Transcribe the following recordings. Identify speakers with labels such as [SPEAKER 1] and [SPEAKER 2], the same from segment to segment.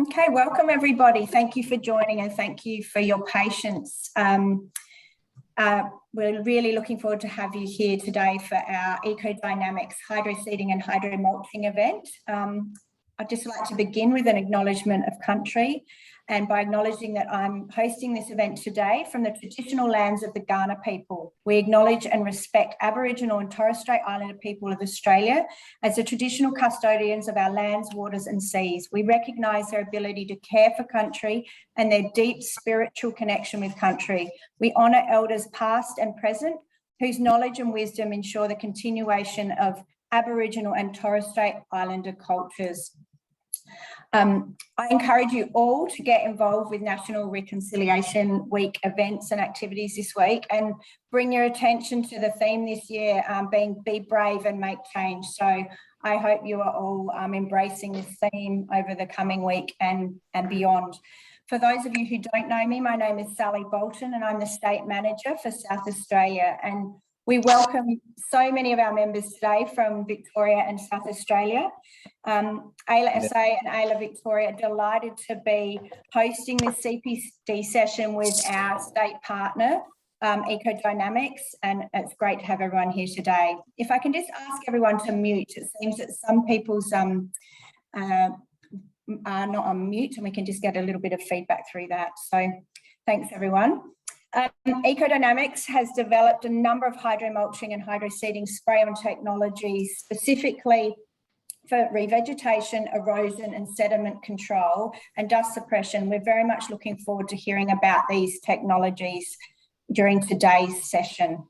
[SPEAKER 1] Okay, welcome everybody. Thank you for joining and thank you for your patience. We're really looking forward to have you here today for our ecoDynamics Hydroseeding and Hydromulching event. I'd just like to begin with an acknowledgement of country, and by acknowledging that I'm hosting this event today from the traditional lands of the Kaurna people. We acknowledge and respect Aboriginal and Torres Strait Islander people of Australia as the traditional custodians of our lands, waters and seas. We recognise their ability to care for country and their deep spiritual connection with country. We honour elders past and present whose knowledge and wisdom ensure the continuation of Aboriginal and Torres Strait Islander cultures. I encourage you all to get involved with National Reconciliation Week events and activities this week, and bring your attention to the theme this year being Be Brave and Make Change. So I hope you are all embracing this theme over the coming week and beyond. For those of you who don't know me, my name is Sally Bolton and I'm the State Manager for South Australia, and we welcome so many of our members today from Victoria and South Australia. AILA SA and AILA Victoria are delighted to be hosting this CPD session with our state partner, ecoDynamics, and it's great to have everyone here today. If I can just ask everyone to mute, it seems that some people's are not on mute, and we can just get a little bit of feedback through that. So thanks everyone. ecoDynamics has developed a number of hydromulching and hydroseeding spray-on technologies specifically for revegetation, erosion and sediment control and dust suppression. We're very much looking forward to hearing about these technologies during today's session.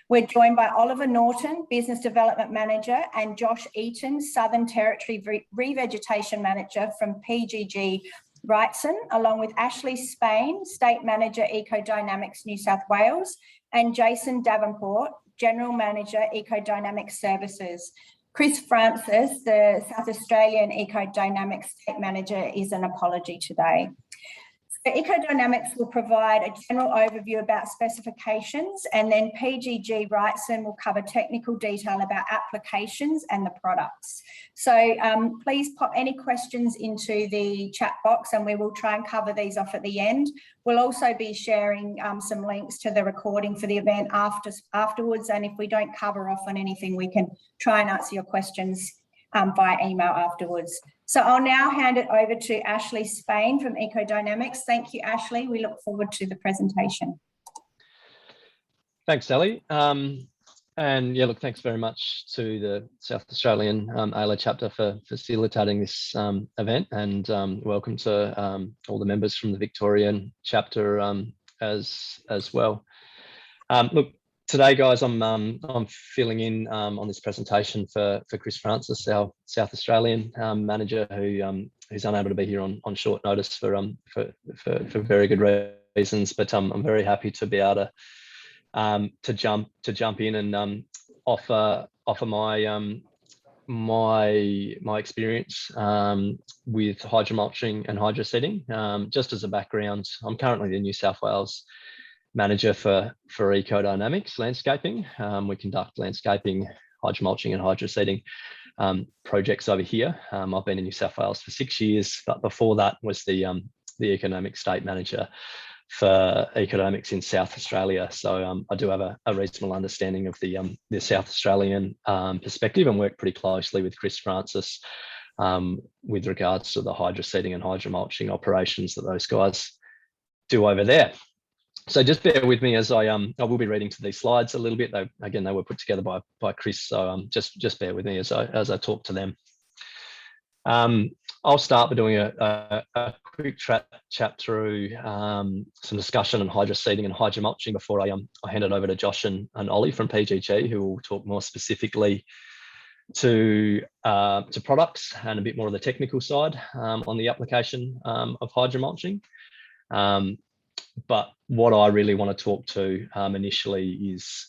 [SPEAKER 1] We're joined by Oliver Norton, Business Development Manager, and Josh Eaton, Southern Territory Revegetation Manager from PGG Wrightson, along with Ashley Spain, State Manager, ecoDynamics New South Wales, and Jason Davenport, General Manager, ecoDynamics Services. Chris Francis, the South Australian ecoDynamics State Manager, is an apology today. So ecoDynamics will provide a general overview about specifications, and then PGG Wrightson will cover technical detail about applications and the products. So please pop any questions into the chat box and we will try and cover these off at the end. We'll also be sharing some links to the recording for the event afterwards, and if we don't cover off on anything, we can try and answer your questions via email afterwards. So I'll now hand it over to Ashley Spain from ecoDynamics. Thank you, Ashley. We look forward to the presentation.
[SPEAKER 2] Thanks, Sally. And yeah, look, thanks very much to the South Australian AILA chapter for facilitating this event, and welcome to all the members from the Victorian chapter as well. Look, today, guys, I'm filling in on this presentation for Chris Francis, our South Australian manager, who's unable to be here on short notice for very good reasons. But I'm very happy to be able to jump in and offer my experience with hydromulching and hydroseeding. Just as a background, I'm currently the New South Wales Manager for ecoDynamics Landscaping. We conduct landscaping, hydromulching and hydroseeding projects over here. I've been in New South Wales for 6 years, but before that was the Economic State Manager for ecoDynamics in South Australia. So I do have a reasonable understanding of the South Australian perspective, and work pretty closely with Chris Francis with regards to the hydroseeding and hydromulching operations that those guys do over there. So just bear with me as I will be reading to these slides a little bit. They were put together by Chris, so just bear with me as I talk to them. I'll start by doing a quick chat through some discussion on hydroseeding and hydromulching before I hand it over to Josh and Ollie from PGG, who will talk more specifically to products and a bit more of the technical side on the application of hydromulching. But what I really want to talk to initially is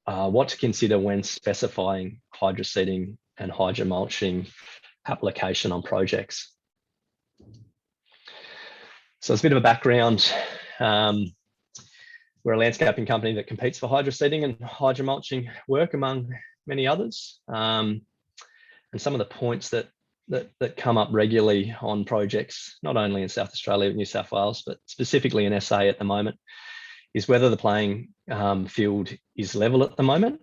[SPEAKER 2] what to consider when specifying hydroseeding and hydromulching application on projects. So it's a bit of a background. We're a landscaping company that competes for hydroseeding and hydromulching work, among many others. And some of the points that that come up regularly on projects, not only in South Australia, New South Wales, but specifically in SA at the moment, is whether the playing field is level at the moment.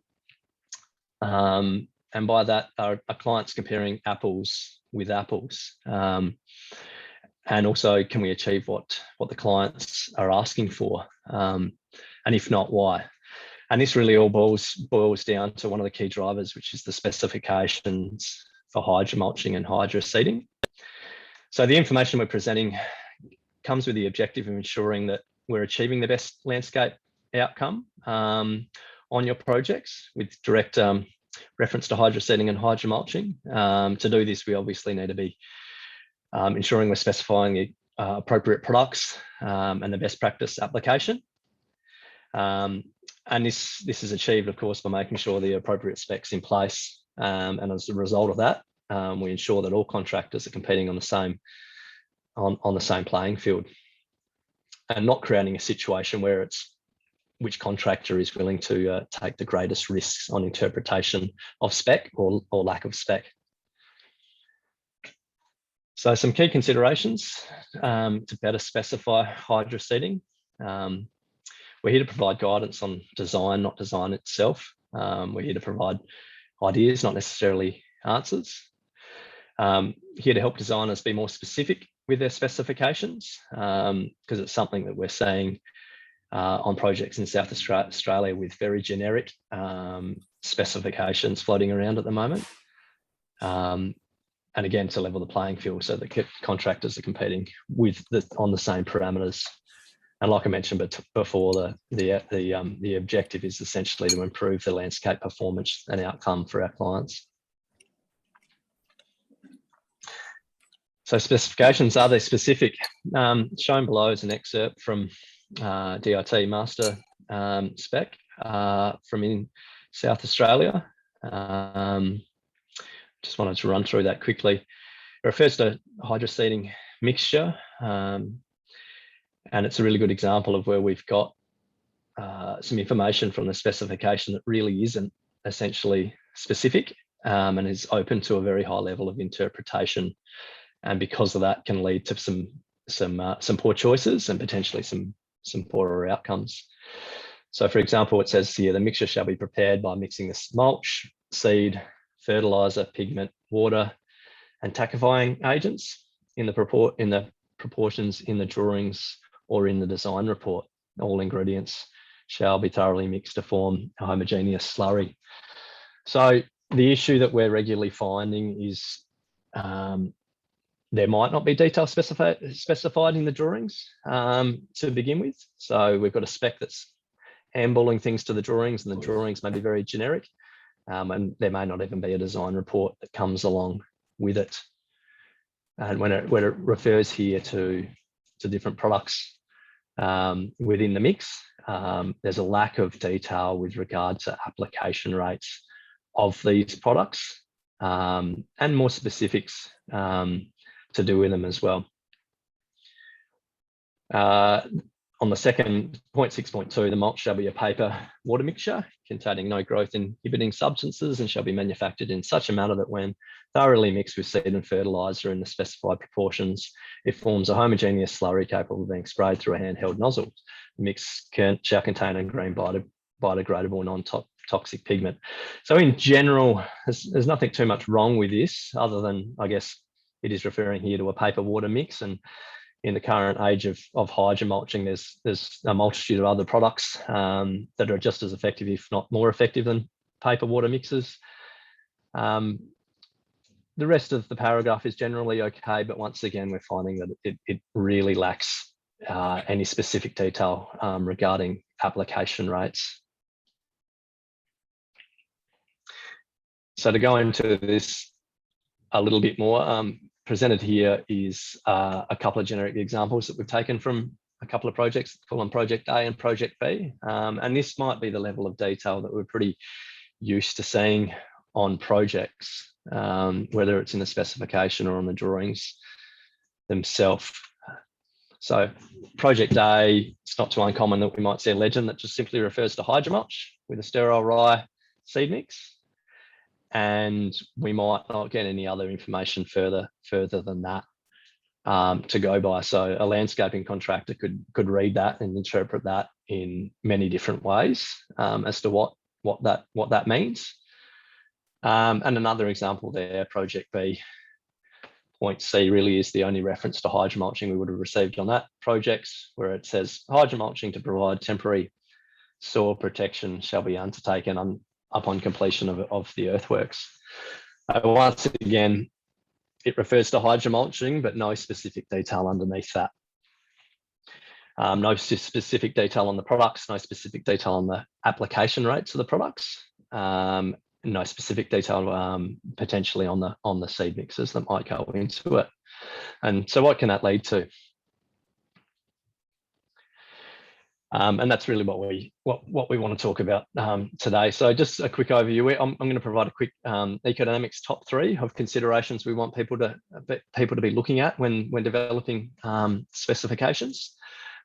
[SPEAKER 2] And by that, are clients comparing apples with apples? And also, can we achieve what the clients are asking for? And if not, why? And this really all boils down to one of the key drivers, which is the specifications for hydromulching and hydroseeding. So the information we're presenting comes with the objective of ensuring that we're achieving the best landscape outcome on your projects with direct reference to hydroseeding and hydromulching. To do this, we obviously need to be ensuring we're specifying the appropriate products and the best practice application. And this is achieved, of course, by making sure the appropriate specs in place. And as a result of that, we ensure that all contractors are competing on the same playing field, and not creating a situation where it's which contractor is willing to take the greatest risks on interpretation of spec or lack of spec. So some key considerations to better specify hydroseeding. We're here to provide guidance on design, not design itself. We're here to provide ideas, not necessarily answers. Here to help designers be more specific with their specifications, because it's something that we're seeing on projects in South Australia with very generic specifications floating around at the moment. And again, to level the playing field so that contractors are competing on the same parameters. And like I mentioned before, the objective is essentially to improve the landscape performance and outcome for our clients. So specifications, are they specific? Shown below is an excerpt from DIT master spec from in South Australia. Just wanted to run through that quickly. It refers to hydroseeding mixture, and it's a really good example of where we've got some information from the specification that really isn't essentially specific and is open to a very high level of interpretation, and because of that can lead to some poor choices and potentially some poorer outcomes. So for example, it says here, the mixture shall be prepared by mixing this mulch, seed, fertilizer, pigment, water, and tackifying agents in the proportions in the drawings or in the design report. All ingredients shall be thoroughly mixed to form a homogeneous slurry. So the issue that we're regularly finding is there might not be detail specified in the drawings to begin with. So we've got a spec that's handballing things to the drawings, and the drawings may be very generic, and there may not even be a design report that comes along with it. And when it refers here to different products within the mix, there's a lack of detail with regard to application rates of these products and more specifics to do with them as well. On the second 0.6.2, the mulch shall be a paper water mixture containing no growth inhibiting substances and shall be manufactured in such a manner that when thoroughly mixed with seed and fertilizer in the specified proportions, it forms a homogeneous slurry capable of being sprayed through a handheld nozzle. The mix shall contain a green biodegradable non-toxic pigment. So in general, there's nothing too much wrong with this, other than, I guess, it is referring here to a paper water mix, and in the current age of hydromulching, there's a multitude of other products that are just as effective, if not more effective, than paper water mixes. The rest of the paragraph is generally okay, but once again, we're finding that it really lacks any specific detail regarding application rates. So to go into this a little bit more, presented here is a couple of generic examples that we've taken from a couple of projects, call them Project A and Project B. And this might be the level of detail that we're pretty used to seeing on projects, whether it's in the specification or on the drawings themselves. So Project A, it's not too uncommon that we might see a legend that just simply refers to hydromulch with a sterile rye seed mix. and we might not get any other information further than that to go by. So a landscaping contractor could read that and interpret that in many different ways as to what that means. And another example there, Project B, point C really is the only reference to hydromulching we would have received on that project, where it says hydromulching to provide temporary soil protection shall be undertaken upon completion of the earthworks. Once again, it refers to hydromulching, but no specific detail underneath that. No specific detail on the products, no specific detail on the application rates of the products, no specific detail potentially on the seed mixes that might go into it. And so what can that lead to? And that's really what we want to talk about today. So just a quick overview. I'm going to provide a quick ecoDynamics top 3 of considerations we want people to be looking at when developing specifications.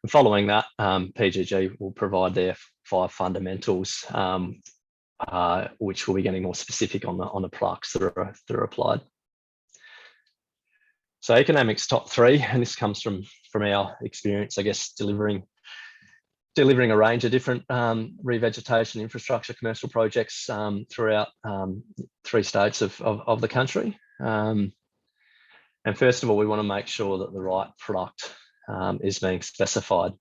[SPEAKER 2] And following that, PGG will provide their 5 fundamentals, which will be getting more specific on the products that are applied. So ecoDynamics top 3, and this comes from our experience, I guess, delivering a range of different revegetation infrastructure commercial projects throughout 3 states of the country. And first of all, we want to make sure that the right product is being specified.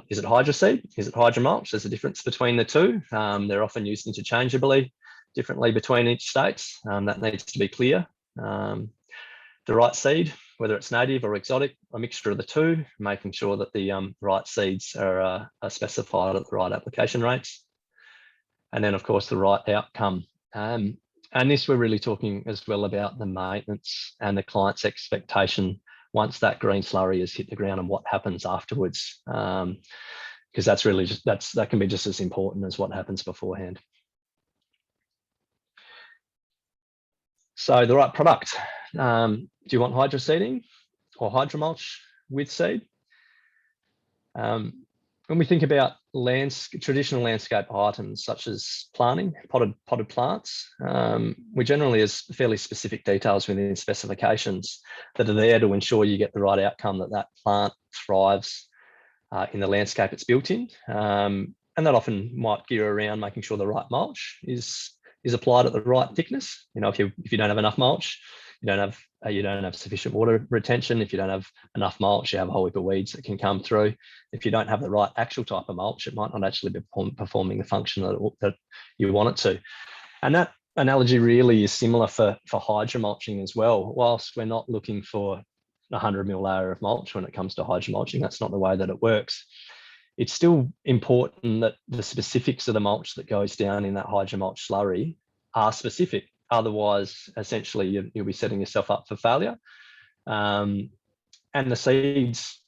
[SPEAKER 2] Is it hydroseed? Is it hydromulch? There's a difference between the two. They're often used interchangeably, differently between each state. That needs to be clear. The right seed, whether it's native or exotic, a mixture of the two, making sure that the right seeds are specified at the right application rates. And then, of course, the right outcome. And this, we're really talking as well about the maintenance and the client's expectation once that green slurry has hit the ground and what happens afterwards. Because that's really that can be just as important as what happens beforehand. So the right product. Do you want hydroseeding or hydromulch with seed? When we think about traditional landscape items such as planting, potted plants, we generally have fairly specific details within specifications that are there to ensure you get the right outcome, that plant thrives in the landscape it's built in. And that often might gear around making sure the right mulch is applied at the right thickness. You know, if you don't have enough mulch, you don't have sufficient water retention. If you don't have enough mulch, you have a whole heap of weeds that can come through. If you don't have the right actual type of mulch, it might not actually be performing the function that you want it to. And that analogy really is similar for hydromulching as well. Whilst we're not looking for a 100 mil layer of mulch when it comes to hydromulching, that's not the way that it works. It's still important that the specifics of the mulch that goes down in that hydromulch slurry are specific. Otherwise, essentially, you'll be setting yourself up for failure. And the seeds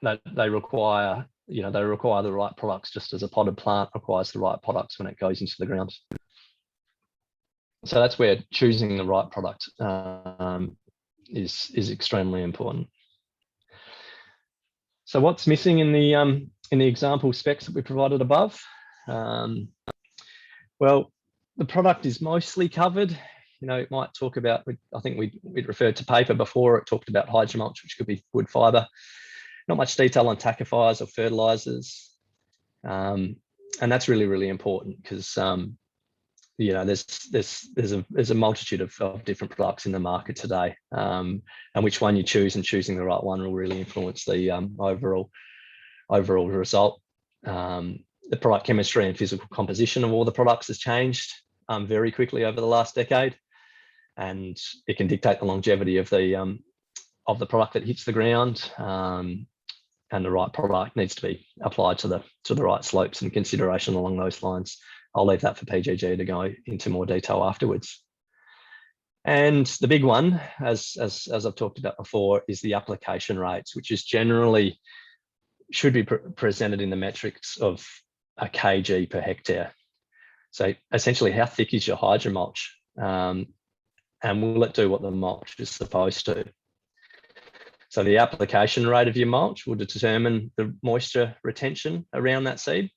[SPEAKER 2] that they require, they require the right products, just as a potted plant requires the right products when it goes into the ground. So that's where choosing the right product is extremely important. So what's missing in the example specs that we provided above? Well, the product is mostly covered. It might talk about, I think we'd referred to paper before. It talked about hydromulch, which could be wood fibre. Not much detail on tackifiers or fertilizers. And that's really, really important because, there's a multitude of different products in the market today. And which one you choose and choosing the right one will really influence the overall result. The product chemistry and physical composition of all the products has changed very quickly over the last decade, and it can dictate the longevity of the product that hits the ground. And the right product needs to be applied to the right slopes and consideration along those lines. I'll leave that for PGG to go into more detail afterwards. And the big one, as I've talked about before, is the application rates, which is generally should be presented in the metrics of a kg per hectare. So essentially, how thick is your hydromulch? And will it do what the mulch is supposed to? So the application rate of your mulch will determine the moisture retention around that seed.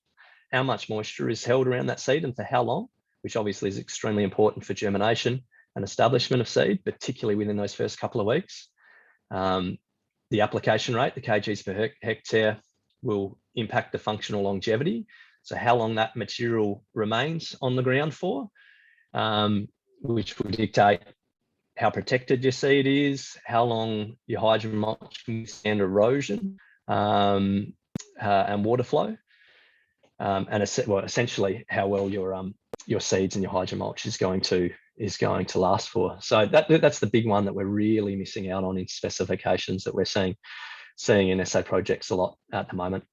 [SPEAKER 2] How much moisture is held around that seed and for how long which obviously is extremely important for germination and establishment of seed, particularly within those first couple of weeks. The application rate, the kgs per hectare, will impact the functional longevity. So how long that material remains on the ground for, which will dictate how protected your seed is, how long your hydromulch can withstand erosion and water flow, and essentially how well your seeds and your hydromulch is going to last for. So that's the big one that we're really missing out on in specifications that we're seeing in SA projects a lot at the moment.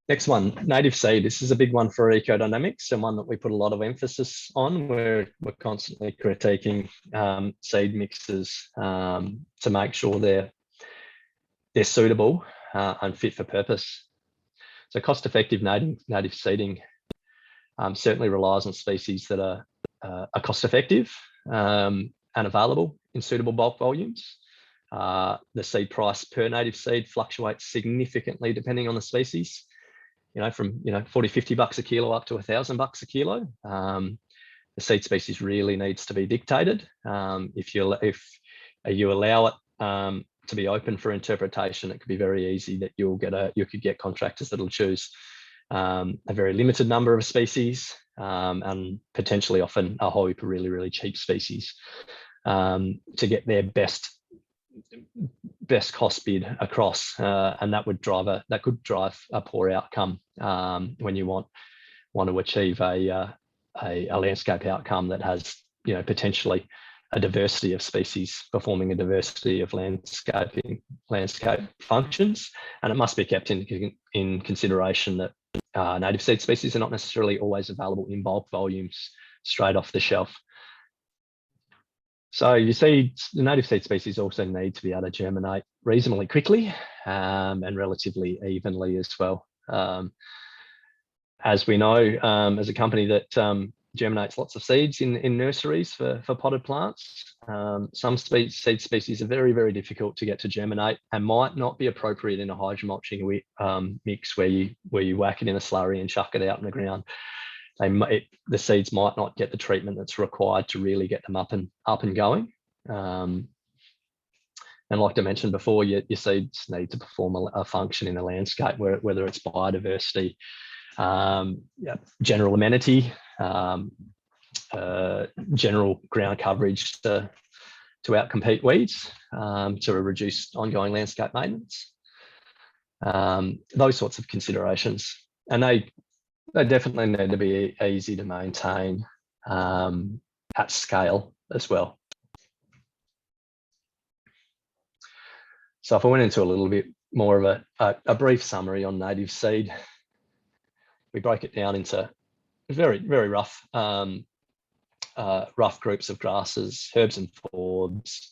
[SPEAKER 2] Next one, native seed. This is a big one for ecoDynamics, and one that we put a lot of emphasis on. We're constantly critiquing seed mixes to make sure they're suitable and fit for purpose. So cost-effective native seeding certainly relies on species that are cost-effective and available in suitable bulk volumes. The seed price per native seed fluctuates significantly depending on the species. From 40, 50 bucks a kilo up to $1,000 a kilo. The seed species really needs to be dictated. If you allow it to be open for interpretation, it could be very easy that you could get contractors that'll choose a very limited number of species and potentially often a whole heap of really, really cheap species to get their best cost bid across, and that could drive a poor outcome when you want to achieve a landscape outcome that has potentially a diversity of species performing a diversity of landscape functions. And it must be kept in consideration that native seed species are not necessarily always available in bulk volumes straight off the shelf. So you see, the native seed species also need to be able to germinate reasonably quickly and relatively evenly as well. As we know, as a company that germinates lots of seeds in nurseries for potted plants, some seed species are very, very difficult to get to germinate and might not be appropriate in a hydromulching mix where you whack it in a slurry and chuck it out in the ground. The seeds might not get the treatment that's required to really get them up and going. And like I mentioned before, your seeds need to perform a function in the landscape, whether it's biodiversity, general amenity, general ground coverage to outcompete weeds, to reduce ongoing landscape maintenance, those sorts of considerations. And they definitely need to be easy to maintain at scale as well. So if I went into a little bit more of a brief summary on native seed, we break it down into very, very rough groups of grasses, herbs and forbs,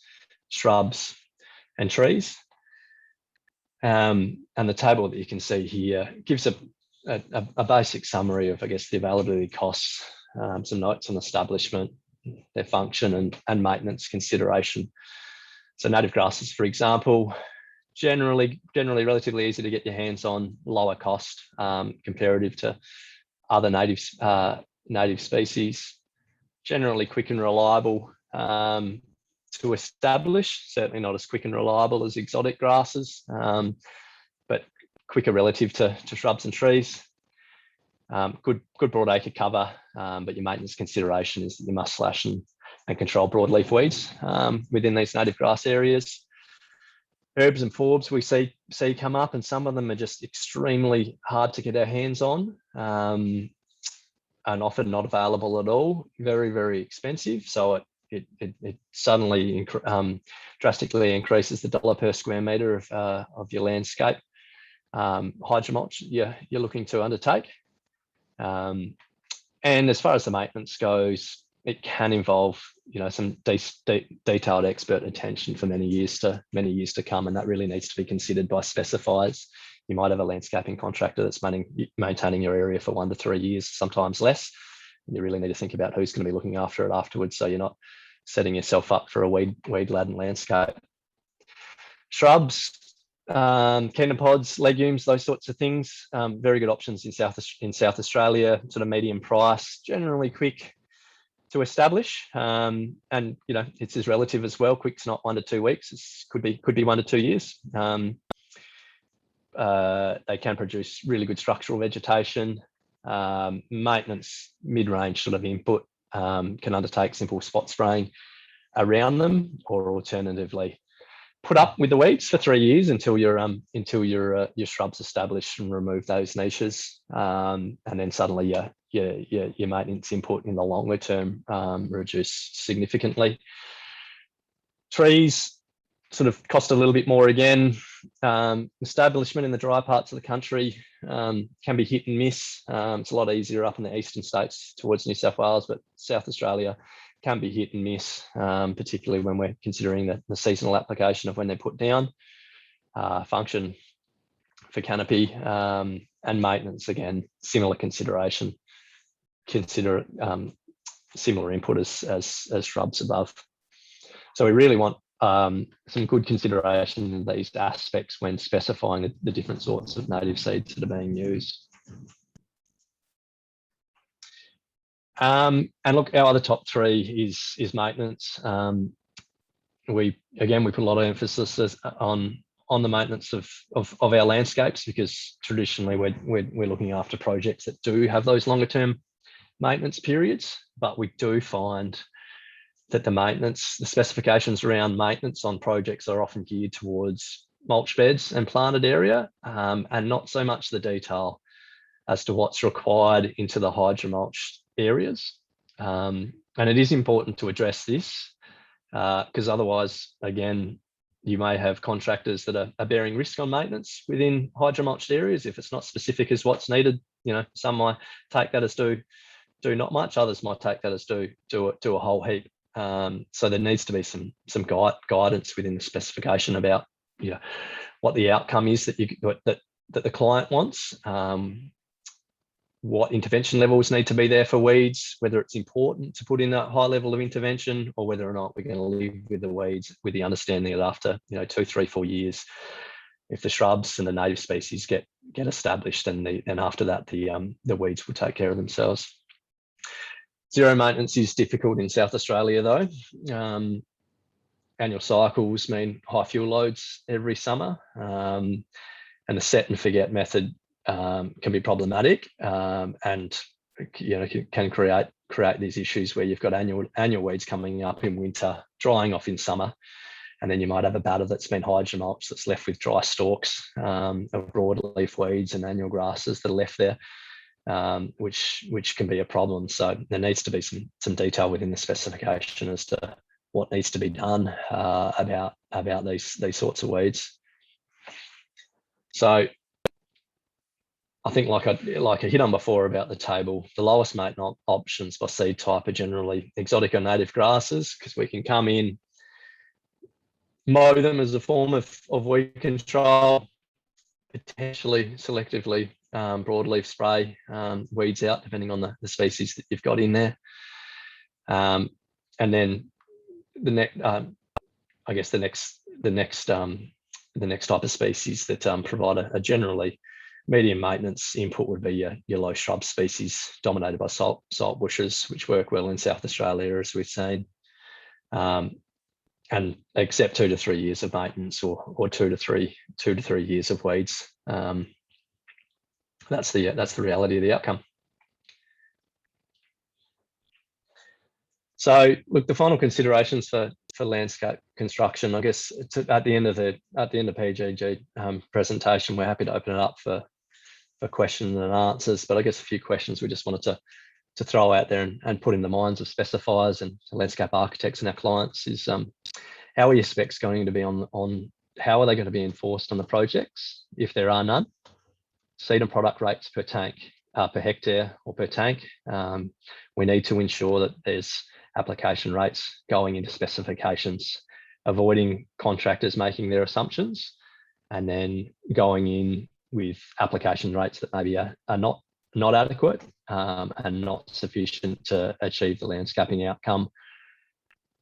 [SPEAKER 2] shrubs and trees. And the table that you can see here gives a basic summary of, I guess, the availability costs, some notes on establishment, their function and maintenance consideration. So native grasses, for example, generally relatively easy to get your hands on, lower cost comparative to other native species, generally quick and reliable to establish, certainly not as quick and reliable as exotic grasses, but quicker relative to shrubs and trees. Good broad acre cover, but your maintenance consideration is that you must slash and control broadleaf weeds within these native grass areas. Herbs and forbs we see come up, and some of them are just extremely hard to get our hands on and often not available at all, very, very expensive. So it suddenly drastically increases the dollar per square metre of your landscape hydromulch you're looking to undertake. And as far as the maintenance goes, it can involve some detailed expert attention for many years to come, and that really needs to be considered by specifiers. You might have a landscaping contractor that's maintaining your area for 1 to 3 years, sometimes less, and you really need to think about who's going to be looking after it afterwards, so you're not setting yourself up for a weed-laden landscape. Shrubs, canopods, legumes, those sorts of things. Very good options in South Australia, sort of medium price, generally quick to establish, and you know, it's as relative as well. Quick's not 1 to 2 weeks. It could be 1 to 2 years. They can produce really good structural vegetation. Maintenance, mid-range sort of input, can undertake simple spot spraying around them, or alternatively put up with the weeds for 3 years until your shrubs established, and remove those niches, and then suddenly your maintenance input in the longer term reduce significantly. Trees sort of cost a little bit more again. Establishment in the dry parts of the country can be hit and miss. It's a lot easier up in the eastern states towards New South Wales, but South Australia can be hit and miss, particularly when we're considering the seasonal application of when they're put down. Function for canopy, and maintenance, again, similar consideration. Consider similar input as shrubs above. So we really want some good consideration in these aspects when specifying the different sorts of native seeds that are being used. And look, our other top three is maintenance. We put a lot of emphasis on the maintenance of our landscapes, because traditionally we're looking after projects that do have those longer term maintenance periods, but we do find that the specifications around maintenance on projects are often geared towards mulch beds and planted area, and not so much the detail as to what's required into the hydromulch areas. And it is important to address this, because otherwise, again, you may have contractors that are bearing risk on maintenance within hydromulched areas if it's not specific as what's needed. You know, some might take that as do not much, others might take that as do a whole heap. So there needs to be some guidance within the specification about, you know, what the outcome is that the client wants, what intervention levels need to be there for weeds, whether it's important to put in that high level of intervention, or whether or not we're going to live with the weeds with the understanding that after, you know, 2, 3, 4 years, if the shrubs and the native species get established, and after that the weeds will take care of themselves. Zero maintenance is difficult in South Australia though. Annual cycles mean high fuel loads every summer, and the set and forget method can be problematic, and you know, can create these issues where you've got annual weeds coming up in winter, drying off in summer, and then you might have a batter that's been hydromulched that's left with dry stalks of broadleaf weeds and annual grasses that are left there, which can be a problem. So there needs to be some detail within the specification as to what needs to be done about these sorts of weeds. So I think, like I hit on before about the table, the lowest maintenance options by seed type are generally exotic or native grasses, because we can come in, mow them as a form of weed control, potentially selectively broadleaf spray weeds out depending on the species that you've got in there, and then the next type of species that provide a generally medium maintenance input would be your low shrub species dominated by salt bushes, which work well in South Australia, as we've seen, and accept 2 to 3 years of maintenance, or 2 to 3 years of weeds. That's the reality of the outcome. So look, the final considerations for landscape construction, I guess at the end of PGG presentation, we're happy to open it up for questions and answers, but I guess a few questions we just wanted to throw out there and put in the minds of specifiers and landscape architects and our clients is, how are your specs going to be on how are they going to be enforced on the projects if there are none? Seed and product rates per tank, per hectare or per tank. We need to ensure that there's application rates going into specifications, avoiding contractors making their assumptions and then going in with application rates that maybe are not adequate and not sufficient to achieve the landscaping outcome.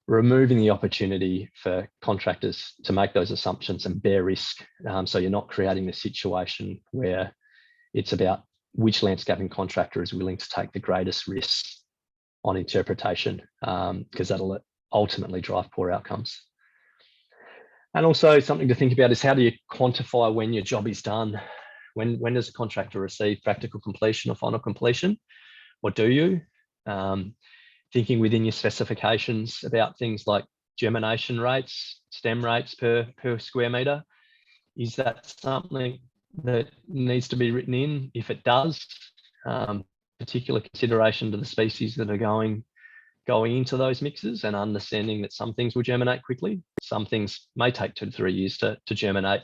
[SPEAKER 2] removing the opportunity for contractors to make those assumptions and bear risk. So you're not creating the situation where it's about which landscaping contractor is willing to take the greatest risk on interpretation, because that'll ultimately drive poor outcomes. And also something to think about is, how do you quantify when your job is done? When does a contractor receive practical completion or final completion? Or do you? Thinking within your specifications about things like germination rates, stem rates per square metre. Is that something that needs to be written in? If it does, particular consideration to the species that are going into those mixes, and understanding that some things will germinate quickly, some things may take 2 to 3 years to germinate,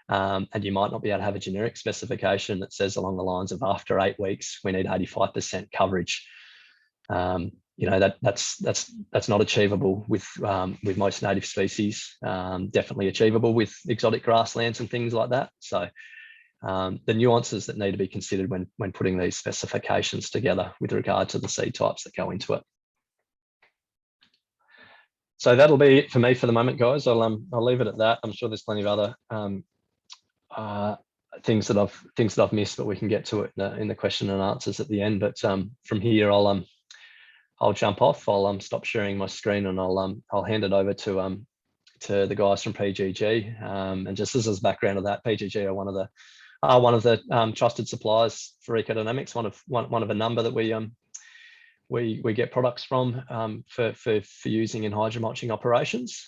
[SPEAKER 2] and you might not be able to have a generic specification that says along the lines of after 8 weeks we need 85% coverage. You know, that's not achievable with most native species. Definitely achievable with exotic grasslands and things like that. So the nuances that need to be considered when putting these specifications together with regard to the seed types that go into it. So that'll be it for me for the moment, guys. I'll leave it at that. I'm sure there's plenty of other things that I've missed, but we can get to it in the question and answers at the end. But from here, I'll jump off. I'll stop sharing my screen, and I'll hand it over to the guys from PGG. And just as background of that, PGG are one of the trusted suppliers for ecoDynamics. One of a number that we get products from for using in hydromulching operations.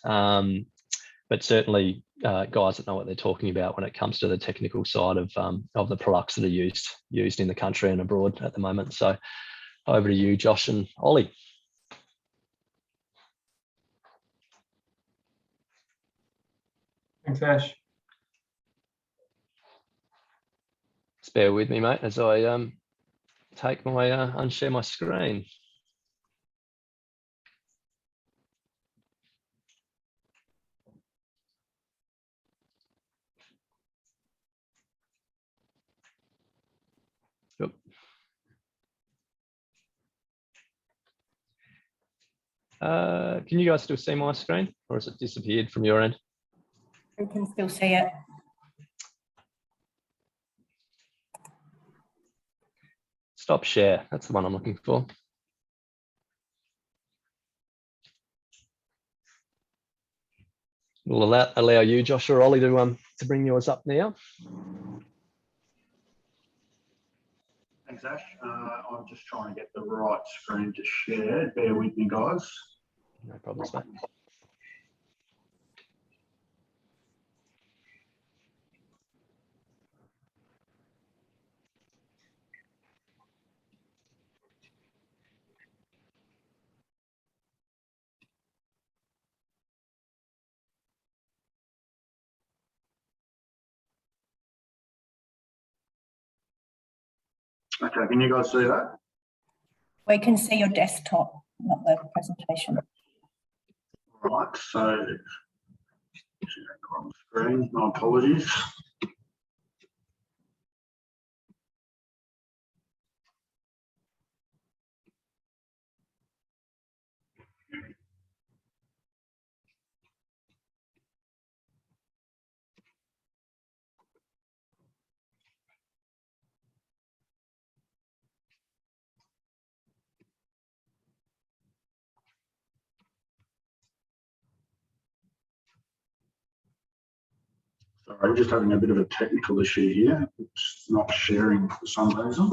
[SPEAKER 2] But certainly guys that know what they're talking about when it comes to the technical side of the products that are used in the country and abroad at the moment. So over to you, Josh and Ollie.
[SPEAKER 3] Thanks, Ash.
[SPEAKER 2] Just bear with me, mate, as I take my unshare my screen. Yep. Can you guys still see my screen, or has it disappeared from your end?
[SPEAKER 1] We can still see it.
[SPEAKER 2] Stop share. That's the one I'm looking for. Will that allow you, Josh or Ollie, to bring yours up now?
[SPEAKER 4] Thanks, Ash. I'm just trying to get the right screen to share. Bear with me, guys.
[SPEAKER 2] No problems, mate.
[SPEAKER 4] Okay, can you guys see that?
[SPEAKER 1] We can see your desktop, not the presentation.
[SPEAKER 4] Right, so on screen, my apologies. Sorry, I'm just having a bit of a technical issue here. It's not sharing for some reason.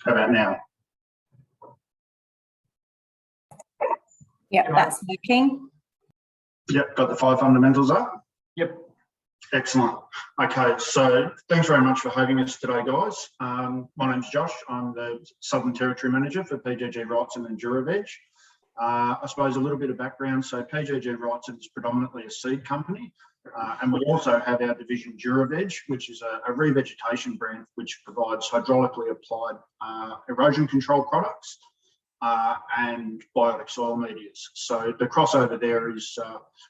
[SPEAKER 4] How about now?
[SPEAKER 1] Yep, that's working.
[SPEAKER 4] Yep, got the 5 fundamentals up?
[SPEAKER 3] Yep.
[SPEAKER 4] Excellent. Okay, so thanks very much for having us today, guys. My name's Josh. I'm the Southern Territory Manager for PGG Wrightson and Duraveg. I suppose a little bit of background. So PGG Wrightson is predominantly a seed company. And we also have our division Duraveg, which is a revegetation brand which provides hydraulically applied erosion control products and biotic soil medias. So the crossover there is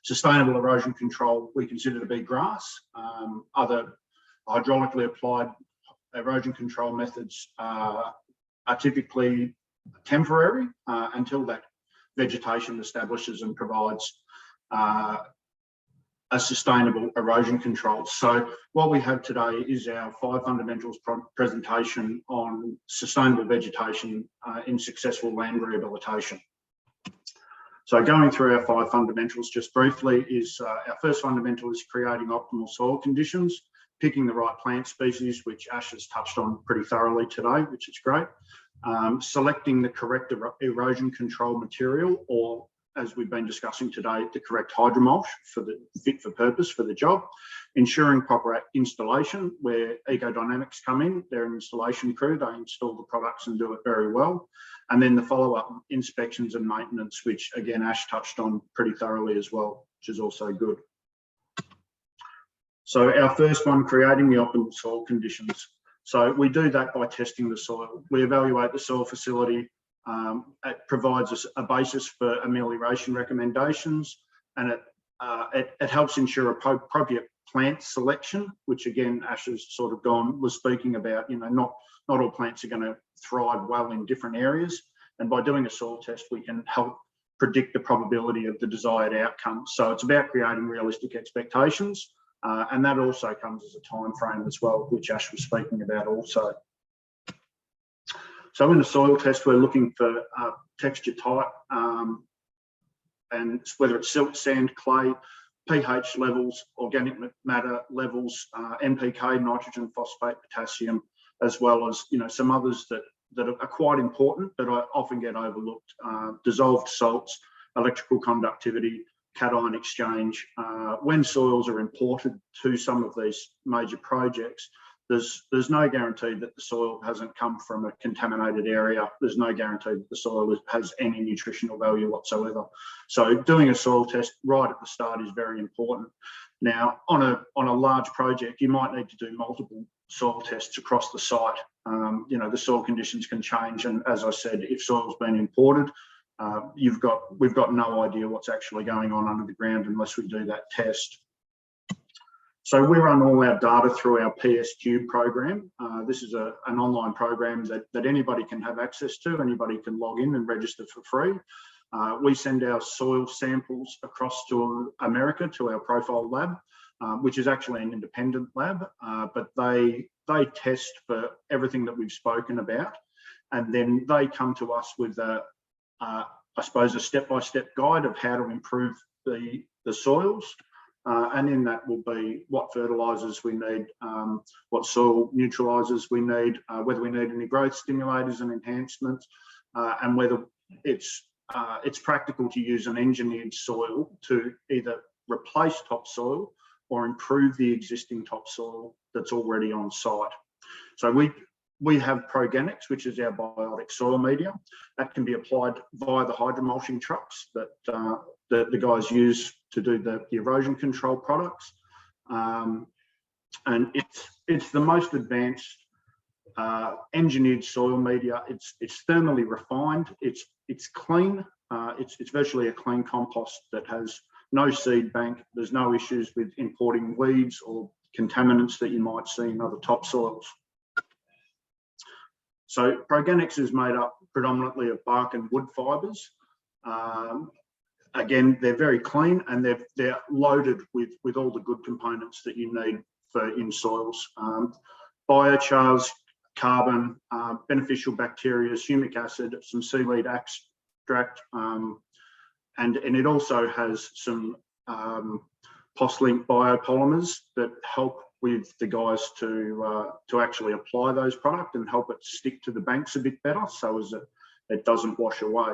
[SPEAKER 4] sustainable erosion control we consider to be grass. Other hydraulically applied erosion control methods are typically temporary until that vegetation establishes and provides a sustainable erosion control. So what we have today is our 5 fundamentals presentation on sustainable vegetation in successful land rehabilitation. So going through our 5 fundamentals just briefly is our first fundamental is creating optimal soil conditions, picking the right plant species, which Ash has touched on pretty thoroughly today, which is great. Selecting the correct erosion control material, or as we've been discussing today, the correct hydromulch for the fit for purpose for the job. Ensuring proper installation, where ecoDynamics come in, they're an installation crew, they install the products and do it very well. And then the follow-up inspections and maintenance, which again, Ash touched on pretty thoroughly as well, which is also good. So our first one, creating the optimal soil conditions. So we do that by testing the soil. We evaluate the soil facility. It provides us a basis for amelioration recommendations, and it helps ensure appropriate plant selection, which again, Ash has sort of was speaking about, you know, not all plants are going to thrive well in different areas. And by doing a soil test, we can help predict the probability of the desired outcome. So it's about creating realistic expectations. And that also comes as a time frame as well, which Ash was speaking about also. So in the soil test, we're looking for texture type, and whether it's silt, sand, clay, pH levels, organic matter levels, NPK, nitrogen, phosphate, potassium, as well as, you know, some others that are quite important but I often get overlooked. Dissolved salts, electrical conductivity, cation exchange. When soils are imported to some of these major projects, there's no guarantee that the soil hasn't come from a contaminated area. There's no guarantee that the soil has any nutritional value whatsoever. So doing a soil test right at the start is very important. Now, on a large project, you might need to do multiple soil tests across the site. You know, the soil conditions can change, and as I said, if soil's been imported, we've got no idea what's actually going on under the ground unless we do that test. So we run all our data through our PSQ program. This is an online program that anybody can have access to. Anybody can log in and register for free. We send our soil samples across to America to our profile lab, which is actually an independent lab, but they test for everything that we've spoken about, and then they come to us with I suppose a step-by-step guide of how to improve the soils. And in that will be what fertilisers we need, what soil neutralisers we need, whether we need any growth stimulators and enhancements, and whether it's practical to use an engineered soil to either replace topsoil or improve the existing topsoil that's already on site. So we have Progenex, which is our biotic soil media that can be applied via the hydromulching trucks that the guys use to do the erosion control products. And it's the most advanced engineered soil media. It's thermally refined. It's clean. It's virtually a clean compost that has no seed bank. There's no issues with importing weeds or contaminants that you might see in other topsoils. So Progenex is made up predominantly of bark and wood fibres. Again, they're very clean and they're loaded with all the good components that you need in soils. Biochars, carbon, beneficial bacteria, humic acid, some seaweed extract, and it also has some POS-linked biopolymers that help with the guys to actually apply those products and help it stick to the banks a bit better, so as it doesn't wash away.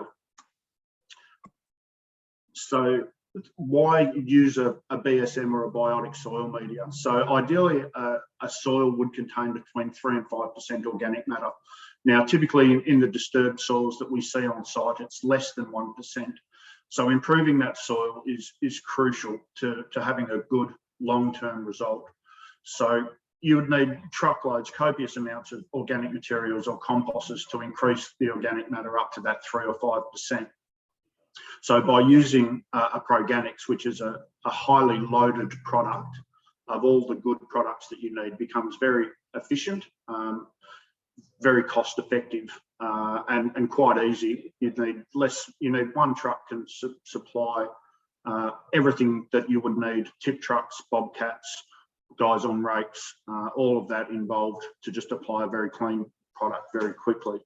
[SPEAKER 4] So why use a BSM or a biotic soil media? So ideally, a soil would contain between 3 and 5% organic matter. Now, typically in the disturbed soils that we see on site, it's less than 1%. So improving that soil is crucial to having a good long-term result. So you would need truckloads, copious amounts of organic materials or composters to increase the organic matter up to that 3 or 5%. So by using a Progenex, which is a highly loaded product of all the good products that you need, becomes very efficient, very cost effective, and quite easy. You need one truck can supply everything that you would need: tip trucks, bobcats, guys on rakes, all of that involved to just apply a very clean product very quickly.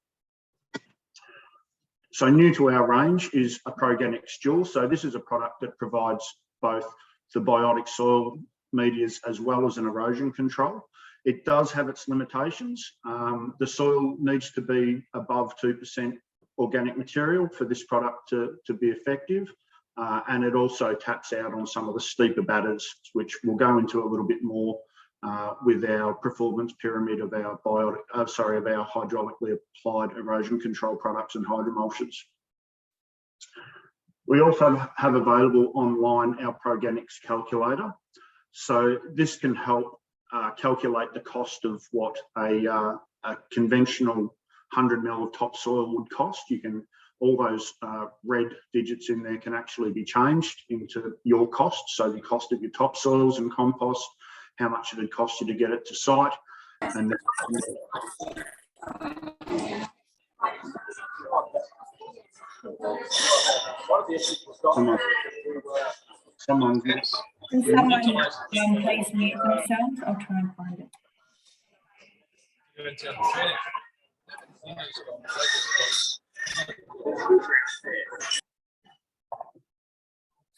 [SPEAKER 4] So new to our range is a Progenex Dual. So this is a product that provides both the biotic soil medias as well as an erosion control. It does have its limitations. The soil needs to be above 2% organic material for this product to be effective. And it also taps out on some of the steeper batters, which we'll go into a little bit more with our performance pyramid of our hydraulically applied erosion control products and hydromulches. We also have available online our Progenex calculator. So this can help calculate the cost of what a conventional 100 ml of topsoil would cost. All those red digits in there can actually be changed into your cost. So the cost of your topsoils and compost, how much it would cost you to get it to site. And someone
[SPEAKER 1] please mute themselves? I'll try and find it.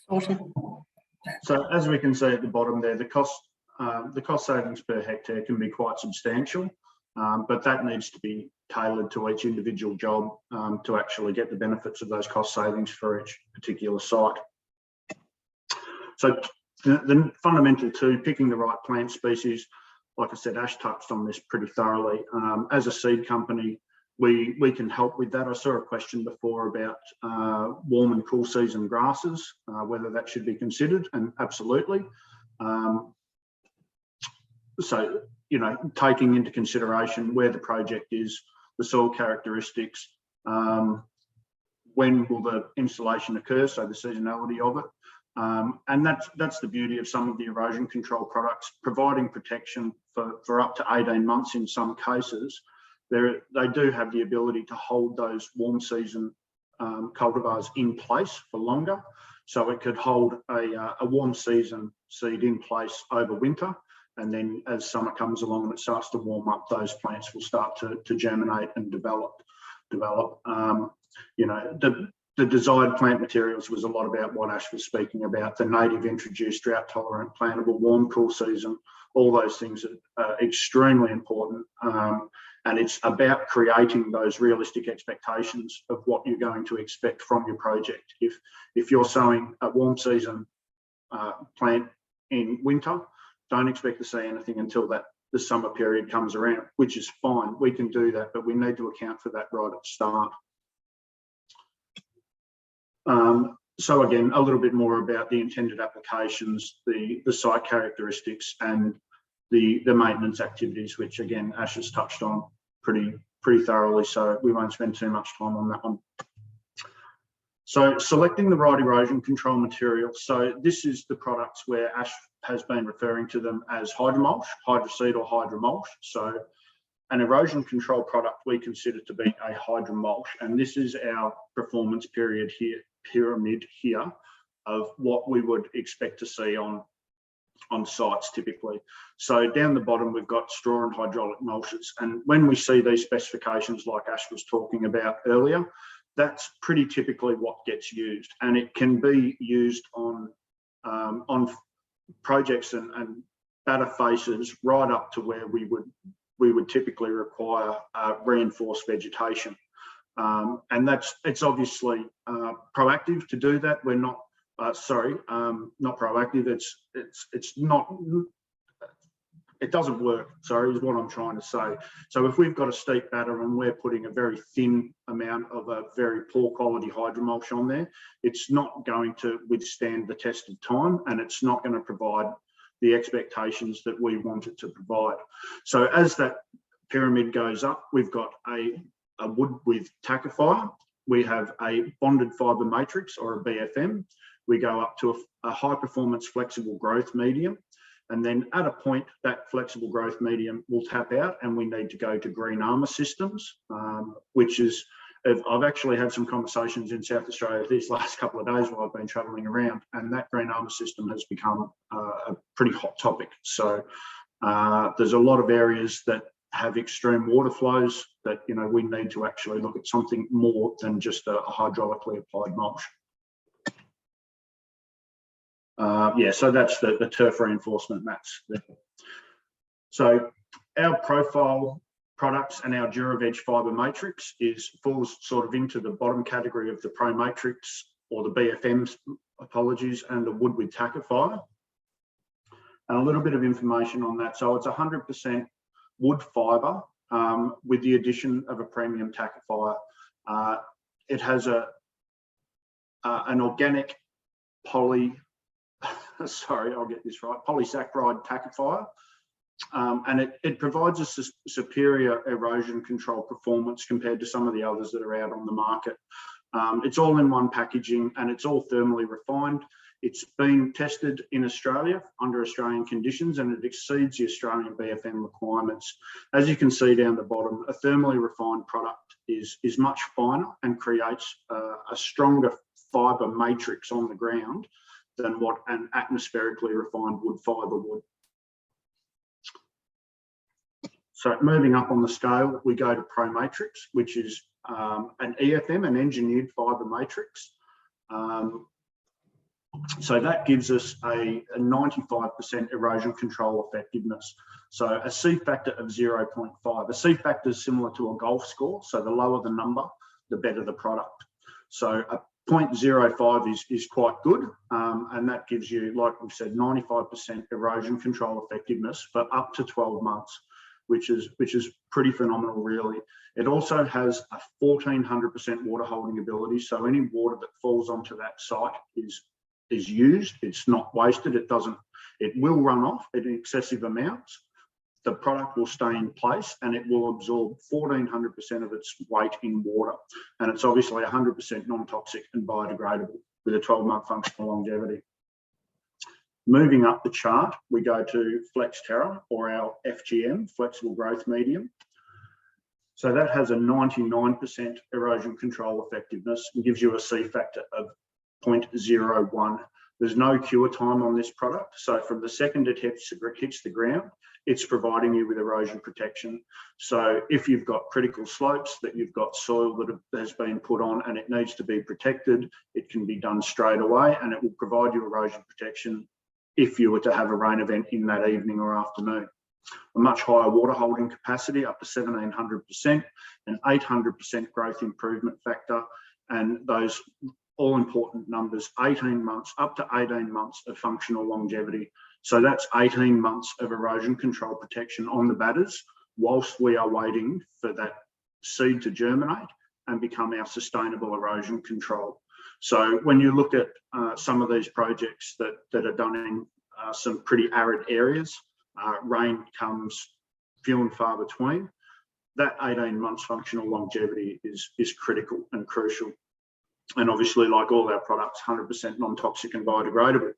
[SPEAKER 1] Sorted.
[SPEAKER 4] So as we can see at the bottom there, the cost savings per hectare can be quite substantial, but that needs to be tailored to each individual job to actually get the benefits of those cost savings for each particular site. So the fundamental to picking the right plant species, like I said, Ash touched on this pretty thoroughly. As a seed company, we can help with that. I saw a question before about warm and cool season grasses, whether that should be considered, and absolutely. So, taking into consideration where the project is, the soil characteristics, when will the installation occur, so the seasonality of it. And that's the beauty of some of the erosion control products, providing protection for up to 18 months in some cases. They do have the ability to hold those warm season cultivars in place for longer. So it could hold a warm season seed in place over winter. And then as summer comes along and it starts to warm up, those plants will start to germinate and develop. The desired plant materials was a lot about what Ash was speaking about, the native introduced drought tolerant plantable warm cool season. All those things are extremely important. And it's about creating those realistic expectations of what you're going to expect from your project. If you're sowing a warm season plant in winter, don't expect to see anything until the summer period comes around, which is fine. We can do that, but we need to account for that right at the start. So again, a little bit more about the intended applications, the site characteristics, and the maintenance activities, which again Ash has touched on pretty thoroughly, so we won't spend too much time on that one. So selecting the right erosion control material. So this is the products where Ash has been referring to them as hydromulch, hydroseed or hydromulch. So an erosion control product we consider to be a hydromulch, and this is our performance pyramid here of what we would expect to see on sites typically. So down the bottom we've got straw and hydraulic mulches, and when we see these specifications like Ash was talking about earlier, that's pretty typically what gets used, and it can be used on projects and batter faces right up to where we would typically require reinforced vegetation. And it's obviously proactive to do that. We're not not proactive. It doesn't work, sorry, is what I'm trying to say. So if we've got a steep batter and we're putting a very thin amount of a very poor quality hydromulch on there, it's not going to withstand the test of time, and it's not going to provide the expectations that we want it to provide. So as that pyramid goes up, we've got a wood with tackifier, we have a bonded fibre matrix or a BFM, we go up to a high performance flexible growth medium, and then at a point that flexible growth medium will tap out and we need to go to green armour systems, which is, I've actually had some conversations in South Australia these last couple of days while I've been travelling around, and that green armour system has become a pretty hot topic. So there's a lot of areas that have extreme water flows that, you know, we need to actually look at something more than just a hydraulically applied mulch. Yeah, so that's the turf reinforcement mats there. So our profile products and our DuraVeg fibre matrix falls sort of into the bottom category of the Pro Matrix or the BFMs, apologies, and the wood with tackifier. And a little bit of information on that. So it's 100% wood fibre with the addition of a premium tackifier. It has an organic polysaccharide tackifier, and it provides us a superior erosion control performance compared to some of the others that are out on the market. It's all in one packaging and it's all thermally refined. It's been tested in Australia under Australian conditions and it exceeds the Australian BFM requirements. As you can see down the bottom, a thermally refined product is much finer and creates a stronger fibre matrix on the ground than what an atmospherically refined wood fibre would. So moving up on the scale, we go to Pro Matrix, which is an EFM, an engineered fibre matrix. So that gives us a 95% erosion control effectiveness. So a C factor of 0.5. A C factor is similar to a golf score. So the lower the number, the better the product. So a 0.05 is quite good. And that gives you, like we've said, 95% erosion control effectiveness for up to 12 months, which is pretty phenomenal, really. It also has a 1400% water holding ability. So any water that falls onto that site is used, it's not wasted, it will run off in excessive amounts. The product will stay in place and it will absorb 1400% of its weight in water. And it's obviously 100% non-toxic and biodegradable with a 12-month functional longevity. Moving up the chart, we go to Flex Terra, or our FGM, flexible growth medium. So that has a 99% erosion control effectiveness and gives you a C factor of 0.01. There's no cure time on this product. So from the second it hits the ground, it's providing you with erosion protection. So if you've got critical slopes, that you've got soil that has been put on and it needs to be protected, it can be done straight away and it will provide you erosion protection if you were to have a rain event in that evening or afternoon. A much higher water holding capacity, up to 1700%, and 800% growth improvement factor, and those all important numbers, 18 months, up to 18 months of functional longevity. So that's 18 months of erosion control protection on the batters whilst we are waiting for that seed to germinate and become our sustainable erosion control. So when you look at some of these projects that are done in some pretty arid areas, rain comes few and far between, that 18 months functional longevity is critical and crucial. And obviously, like all our products, 100% non-toxic and biodegradable.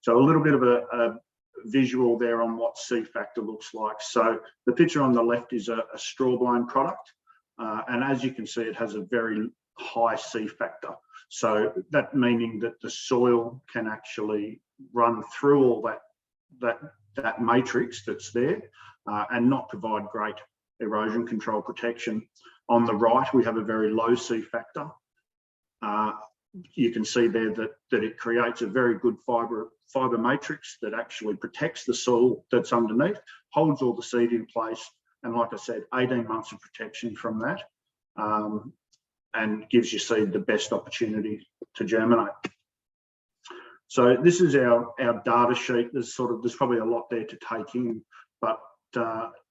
[SPEAKER 4] So a little bit of a visual there on what C factor looks like. So the picture on the left is a straw blown product. And as you can see, it has a very high C factor. So that meaning that the soil can actually run through all that matrix that's there and not provide great erosion control protection. On the right, we have a very low C factor. You can see there that it creates a very good fibre matrix that actually protects the soil that's underneath, holds all the seed in place, and like I said, 18 months of protection from that, and gives your seed the best opportunity to germinate. So this is our data sheet. There's probably a lot there to take in, but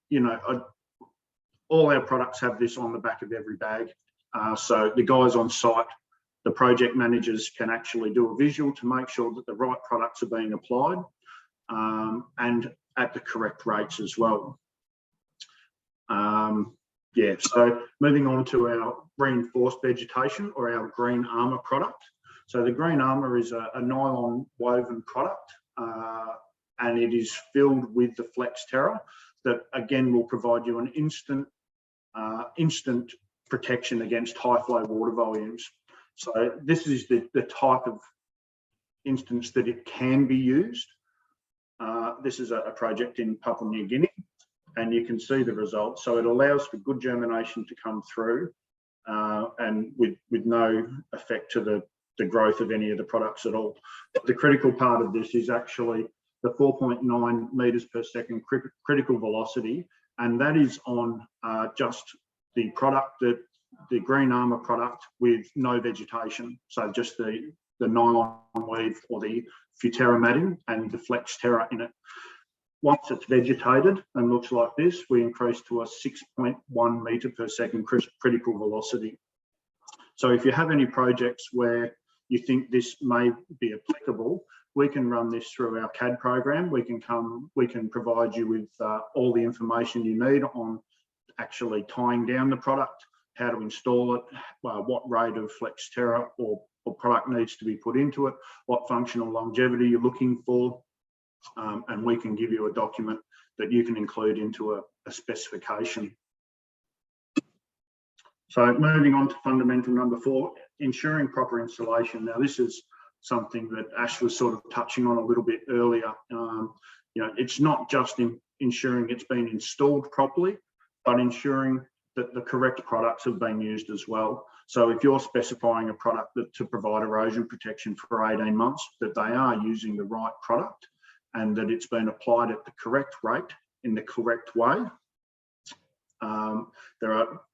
[SPEAKER 4] you know, all our products have this on the back of every bag. So the guys on site, the project managers, can actually do a visual to make sure that the right products are being applied. and at the correct rates as well. Yeah, so moving on to our reinforced vegetation or our green armour product. So the green armour is a nylon woven product, and it is filled with the Flex Terra that again will provide you an instant protection against high flow water volumes. So this is the type of instance that it can be used. This is a project in Papua New Guinea, and you can see the results. So it allows for good germination to come through, and with no effect to the growth of any of the products at all. But the critical part of this is actually the 4.9 metres per second critical velocity, and that is on just the product, the green armour product with no vegetation. So just the nylon weave or the Futerra matting and the Flex Terra in it. Once it's vegetated and looks like this, we increase to a 6.1 metre per second critical velocity. So if you have any projects where you think this may be applicable, we can run this through our CAD program. We can provide you with all the information you need on actually tying down the product, how to install it, what rate of Flex Terra or product needs to be put into it, what functional longevity you're looking for, and we can give you a document that you can include into a specification. So moving on to fundamental number 4, ensuring proper installation. Now this is something that Ash was sort of touching on a little bit earlier. You know, it's not just ensuring it's been installed properly, but ensuring that the correct products have been used as well. So if you're specifying a product to provide erosion protection for 18 months, that they are using the right product and that it's been applied at the correct rate in the correct way.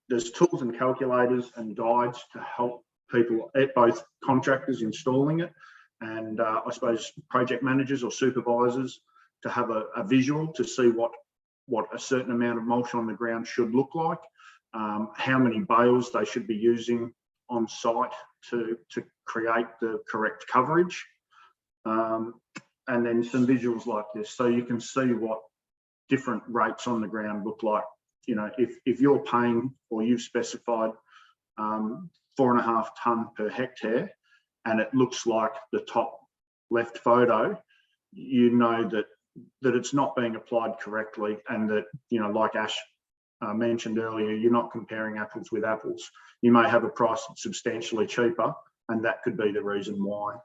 [SPEAKER 4] There's tools and calculators and guides to help people, both contractors installing it and I suppose project managers or supervisors, to have a visual to see what a certain amount of mulch on the ground should look like, how many bales they should be using on site to create the correct coverage, and then some visuals like this, so you can see what different rates on the ground look like. You know, if you're paying or you've specified 4.5 tonne per hectare, and it looks like the top left photo, you know that it's not being applied correctly, and that, you know, like Ash mentioned earlier, you're not comparing apples with apples. You may have a price that's substantially cheaper, and that could be the reason why.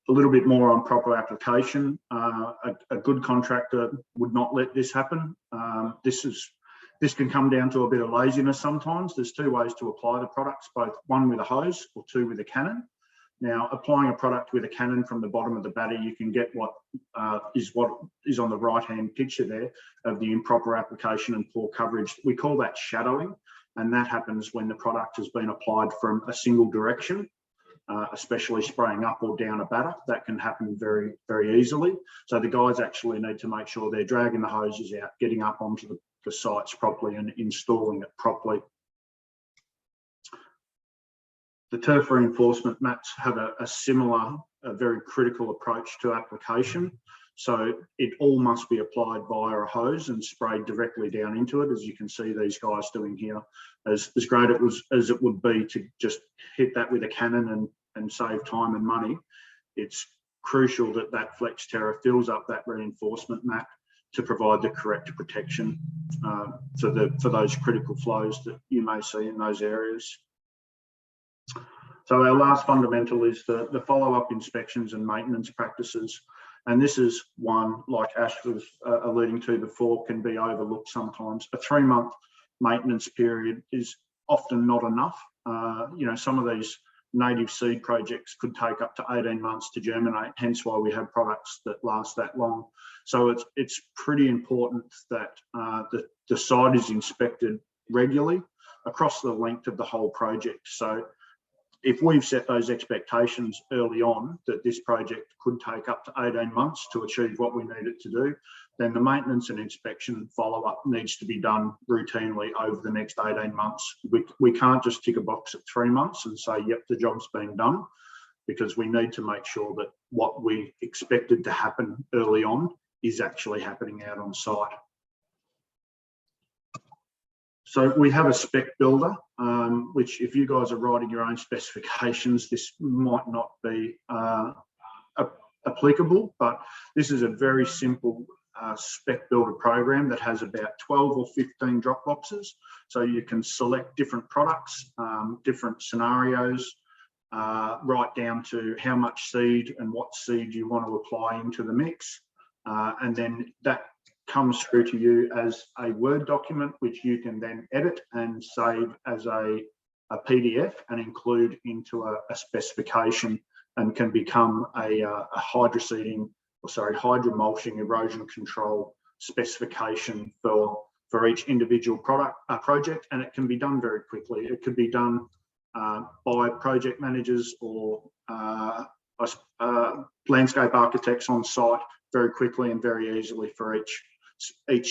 [SPEAKER 4] A little bit more on proper application. A good contractor would not let this happen. This can come down to a bit of laziness sometimes. There's 2 ways to apply the products, both 1 with a hose or 2 with a cannon. Now, applying a product with a cannon from the bottom of the battery, you can get what is on the right-hand picture there of the improper application and poor coverage. We call that shadowing, and that happens when the product has been applied from a single direction, especially spraying up or down a batter. That can happen very, very easily. So the guys actually need to make sure they're dragging the hoses out, getting up onto the sites properly and installing it properly. The turf reinforcement mats have a similar, very critical approach to application. So it all must be applied via a hose and sprayed directly down into it, as you can see these guys doing here. As great as it would be to just hit that with a cannon and save time and money, it's crucial that that Flex Terra fills up that reinforcement mat to provide the correct protection for those critical flows that you may see in those areas. So our last fundamental is the follow-up inspections and maintenance practices. And this is one, like Ash was alluding to before, can be overlooked sometimes. A 3-month maintenance period is often not enough. You know, some of these native seed projects could take up to 18 months to germinate, hence why we have products that last that long. So it's pretty important that the site is inspected regularly across the length of the whole project. So if we've set those expectations early on that this project could take up to 18 months to achieve what we need it to do, then the maintenance and inspection follow-up needs to be done routinely over the next 18 months. We can't just tick a box at 3 months and say, yep, the job's been done. because we need to make sure that what we expected to happen early on is actually happening out on site. So we have a spec builder, which if you guys are writing your own specifications, this might not be applicable, but this is a very simple spec builder program that has about 12 or 15 drop boxes. So you can select different products, different scenarios, right down to how much seed and what seed you want to apply into the mix. And then that comes through to you as a Word document, which you can then edit and save as a PDF and include into a specification, and can become a hydromulching erosion control specification for each individual project, and it can be done very quickly. It could be done by project managers or landscape architects on site very quickly and very easily for each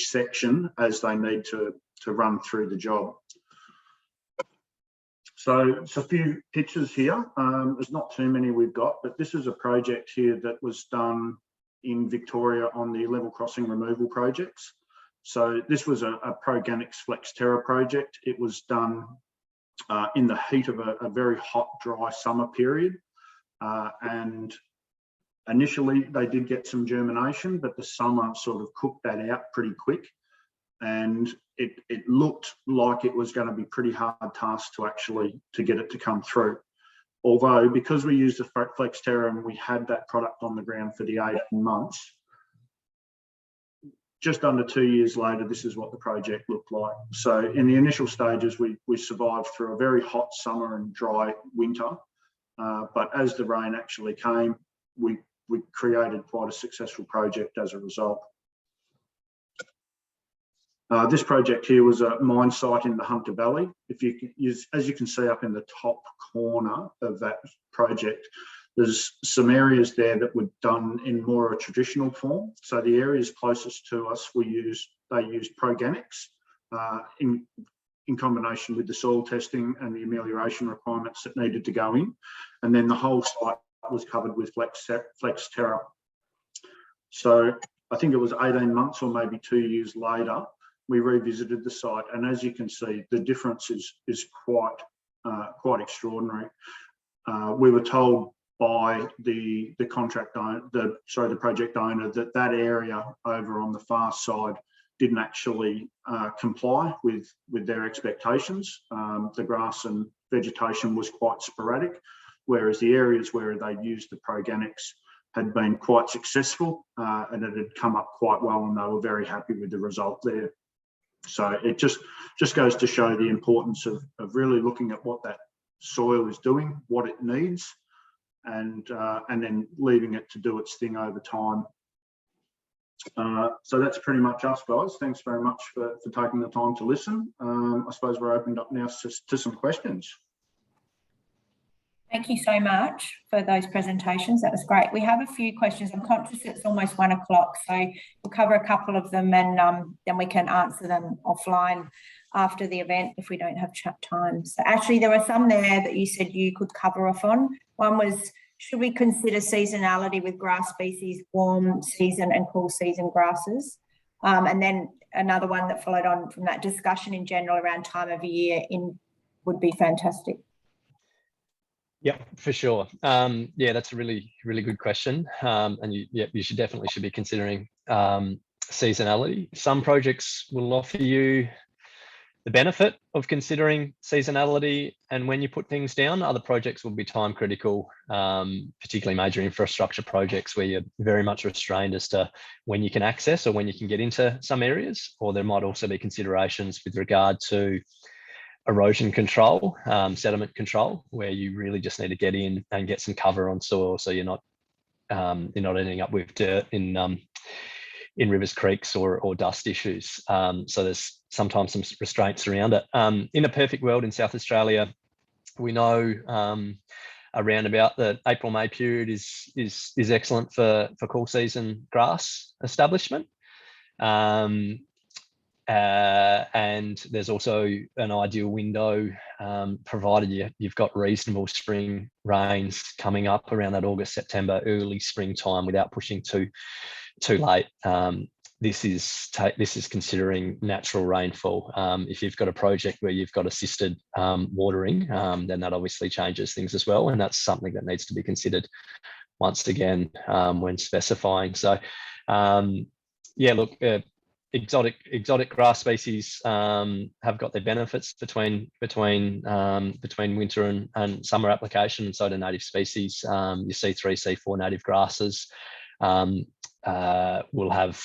[SPEAKER 4] section as they need to run through the job. So it's a few pictures here. There's not too many we've got, but this is a project here that was done in Victoria on the level crossing removal projects. So this was a Progenex Flex Terra project. It was done in the heat of a very hot, dry summer period. And initially they did get some germination, but the summer sort of cooked that out pretty quick. And it looked like it was going to be pretty hard task to get it to come through. Although, because we used the Flex Terra and we had that product on the ground for the 18 months, just under 2 years later, this is what the project looked like. So in the initial stages, we survived through a very hot summer and dry winter. But as the rain actually came, we created quite a successful project as a result. This project here was a mine site in the Hunter Valley. As you can see up in the top corner of that project, there's some areas there that were done in more a traditional form. So the areas closest to us, they used Progenex in combination with the soil testing and the amelioration requirements that needed to go in. And then the whole site was covered with Flex Terra. So I think it was 18 months or maybe 2 years later, we revisited the site, and as you can see, the difference is quite extraordinary. We were told by the project owner that area over on the far side didn't actually comply with their expectations. The grass and vegetation was quite sporadic, whereas the areas where they used the Progenex had been quite successful, and it had come up quite well, and they were very happy with the result there. So it just goes to show the importance of really looking at what that soil is doing, what it needs, and then leaving it to do its thing over time. So that's pretty much us, guys. Thanks very much for taking the time to listen. I suppose we're opened up now to some questions.
[SPEAKER 1] Thank you so much for those presentations. That was great. We have a few questions. I'm conscious it's almost 1 o'clock, so we'll cover a couple of them, and then we can answer them offline after the event if we don't have chat time. So actually, there were some there that you said you could cover off on. One was, should we consider seasonality with grass species, warm season and cool season grasses? And then another one that followed on from that discussion in general around time of year would be fantastic.
[SPEAKER 2] Yeah, for sure. Yeah, that's a really, really good question. And you should definitely be considering seasonality. Some projects will offer you the benefit of considering seasonality and when you put things down. Other projects will be time critical, particularly major infrastructure projects where you're very much restrained as to when you can access or when you can get into some areas. Or there might also be considerations with regard to erosion control, sediment control, where you really just need to get in and get some cover on soil, so you're not ending up with dirt in rivers, creeks, or dust issues. So there's sometimes some restraints around it. In a perfect world in South Australia, we know around about the April-May period is excellent for cool season grass establishment. and there's also an ideal window, provided you've got reasonable spring rains coming up around that August, September, early springtime without pushing too late. This is considering natural rainfall. If you've got a project where you've got assisted watering, then that obviously changes things as well, and that's something that needs to be considered once again when specifying. So, yeah, look, exotic grass species have got their benefits between winter and summer application, and so do native species. Your C3, C4 native grasses will have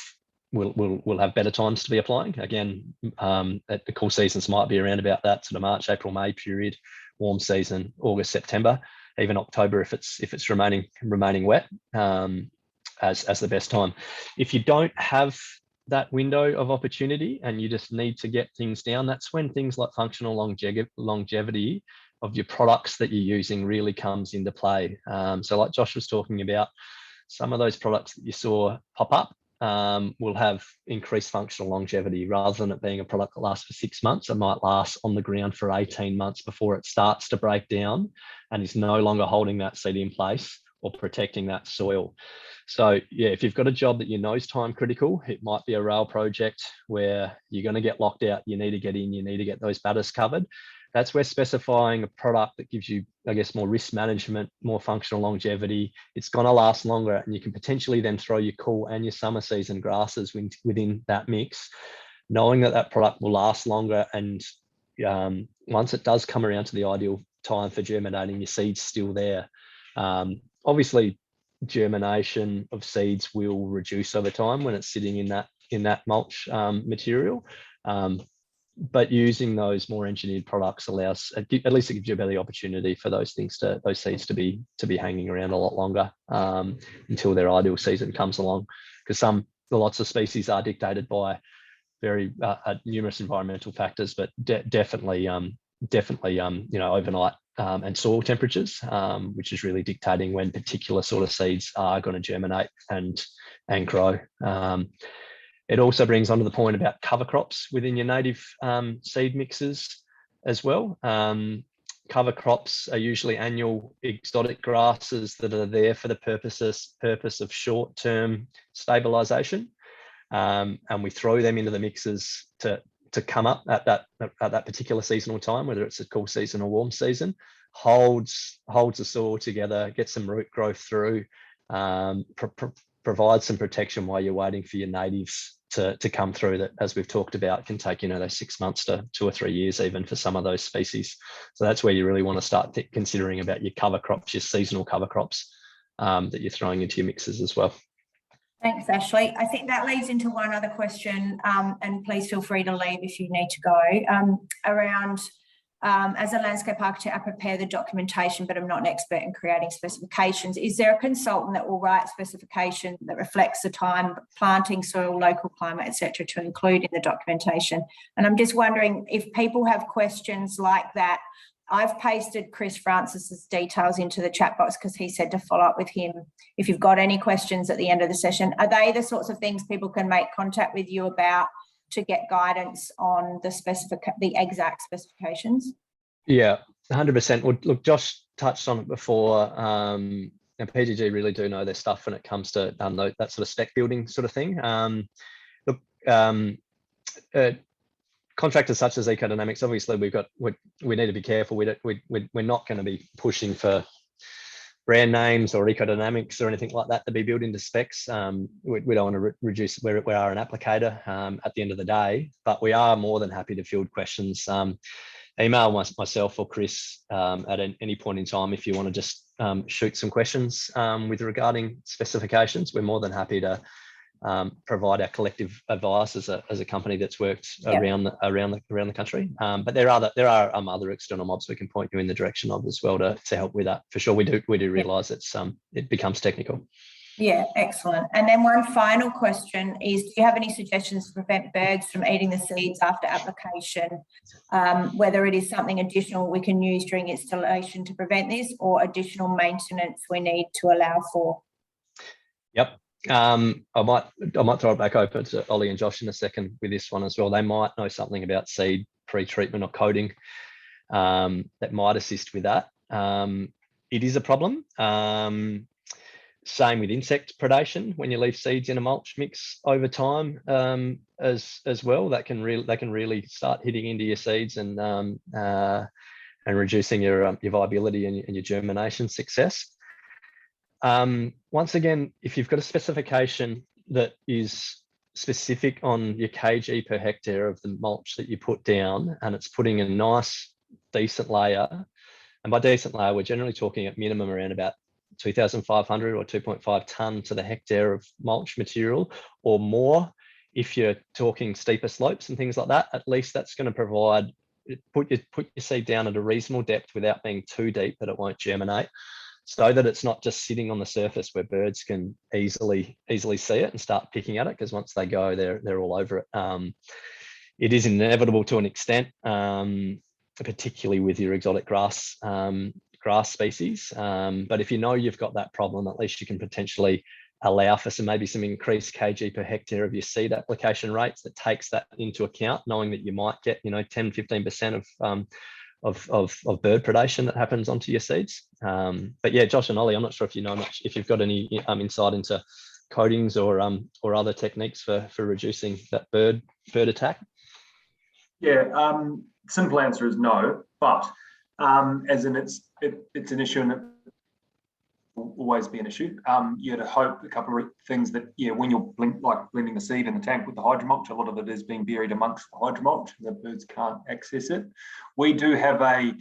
[SPEAKER 2] better times to be applying. Again, at the cool seasons might be around about that sort of March, April, May period. Warm season, August, September, even October if it's remaining wet, as the best time. If you don't have that window of opportunity and you just need to get things down, that's when things like functional longevity of your products that you're using really comes into play. So like Josh was talking about, some of those products that you saw pop up will have increased functional longevity. Rather than it being a product that lasts for 6 months, it might last on the ground for 18 months before it starts to break down and is no longer holding that seed in place or protecting that soil. So yeah, if you've got a job that you know is time critical, it might be a rail project where you're going to get locked out, you need to get in, you need to get those batters covered. That's where specifying a product that gives you, I guess, more risk management, more functional longevity, it's going to last longer, and you can potentially then throw your cool and your summer season grasses within that mix, knowing that that product will last longer. And once it does come around to the ideal time for germinating, your seed's still there. Obviously, germination of seeds will reduce over time when it's sitting in that mulch material. But using those more engineered products allows, at least it gives you a better opportunity for those seeds to be hanging around a lot longer until their ideal season comes along. Because lots of species are dictated by very numerous environmental factors, but definitely overnight and soil temperatures, which is really dictating when particular sort of seeds are going to germinate and grow. It also brings on to the point about cover crops within your native seed mixes as well. Cover crops are usually annual exotic grasses that are there for the purpose of short-term stabilization, and we throw them into the mixes to come up at that particular seasonal time, whether it's a cool season or warm season, holds the soil together, gets some root growth through, provides some protection while you're waiting for your natives to come through. That, as we've talked about, can take those 6 months to 2 or 3 years even for some of those species. So that's where you really want to start considering about your cover crops, your seasonal cover crops that you're throwing into your mixes as well.
[SPEAKER 1] Thanks, Ashley. I think that leads into one other question, and please feel free to leave if you need to go, around as a landscape architect, I prepare the documentation, but I'm not an expert in creating specifications. Is there a consultant that will write specification that reflects the time, planting, soil, local climate, etc., to include in the documentation? And I'm just wondering if people have questions like that. I've pasted Chris Francis's details into the chat box because he said to follow up with him if you've got any questions at the end of the session. Are they the sorts of things people can make contact with you about to get guidance on the exact specifications? Yeah, 100%.
[SPEAKER 2] Well, look, Josh touched on it before, and PGG really do know their stuff when it comes to that sort of spec building sort of thing. Contractors such as ecoDynamics, obviously we need to be careful. We're not going to be pushing for brand names or ecoDynamics or anything like that to be built into specs. We don't want to reduce we are an applicator at the end of the day, but we are more than happy to field questions. Email myself or Chris at any point in time if you want to just shoot some questions regarding specifications. We're more than happy to provide our collective advice as a company that's worked around the country. But there are other external mobs we can point you in the direction of as well to help with that. For sure, we do realise it becomes technical.
[SPEAKER 1] Yeah, excellent. And then one final question is, do you have any suggestions to prevent birds from eating the seeds after application? Whether it is something additional we can use during installation to prevent this, or additional maintenance we need to allow for?
[SPEAKER 2] Yep. I might throw it back open to Ollie and Josh in a second with this one as well. They might know something about seed pre-treatment or coating that might assist with that. It is a problem. Same with insect predation when you leave seeds in a mulch mix over time as well. That can really start hitting into your seeds and reducing your viability and your germination success. Once again, if you've got a specification that is specific on your kg per hectare of the mulch that you put down, and it's putting a nice, decent layer, and by decent layer, we're generally talking at minimum around about 2,500 or 2.5 tonne to the hectare of mulch material or more. If you're talking steeper slopes and things like that, at least that's going to provide, put your seed down at a reasonable depth without being too deep that it won't germinate, so that it's not just sitting on the surface where birds can easily see it and start picking at it, because once they go, they're all over it. It is inevitable to an extent, particularly with your exotic grass species. But if you know you've got that problem, at least you can potentially allow for maybe some increased kg per hectare of your seed application rates that takes that into account, knowing that you might get 10-15% of bird predation that happens onto your seeds. But yeah, Josh and Ollie, I'm not sure if you know much, if you've got any insight into coatings or other techniques for reducing that bird attack.
[SPEAKER 3] Yeah, simple answer is no, but as in it's an issue and it will always be an issue. You'd hope a couple of things that, yeah, when you're blending the seed in the tank with the hydromulch, a lot of it is being buried amongst the hydromulch and the birds can't access it. We do have a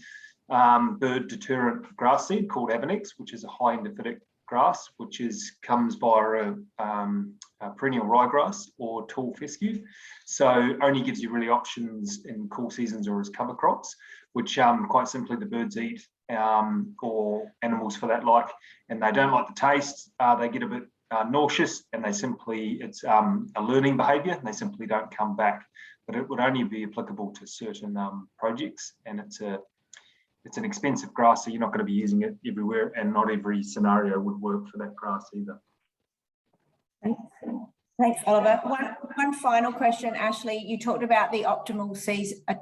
[SPEAKER 3] bird deterrent grass seed called Progenex, which is a high endophytic grass, which comes via a perennial ryegrass or tall fescue. So only gives you really options in cool seasons or as cover crops, which quite simply the birds eat, or animals for that like, and they don't like the taste. They get a bit nauseous, and it's a learning behaviour, and they simply don't come back. But it would only be applicable to certain projects, and it's an expensive grass, so you're not going to be using it everywhere, and not every scenario would work for that grass either.
[SPEAKER 1] Thanks, Oliver. One final question, Ashley. You talked about the optimal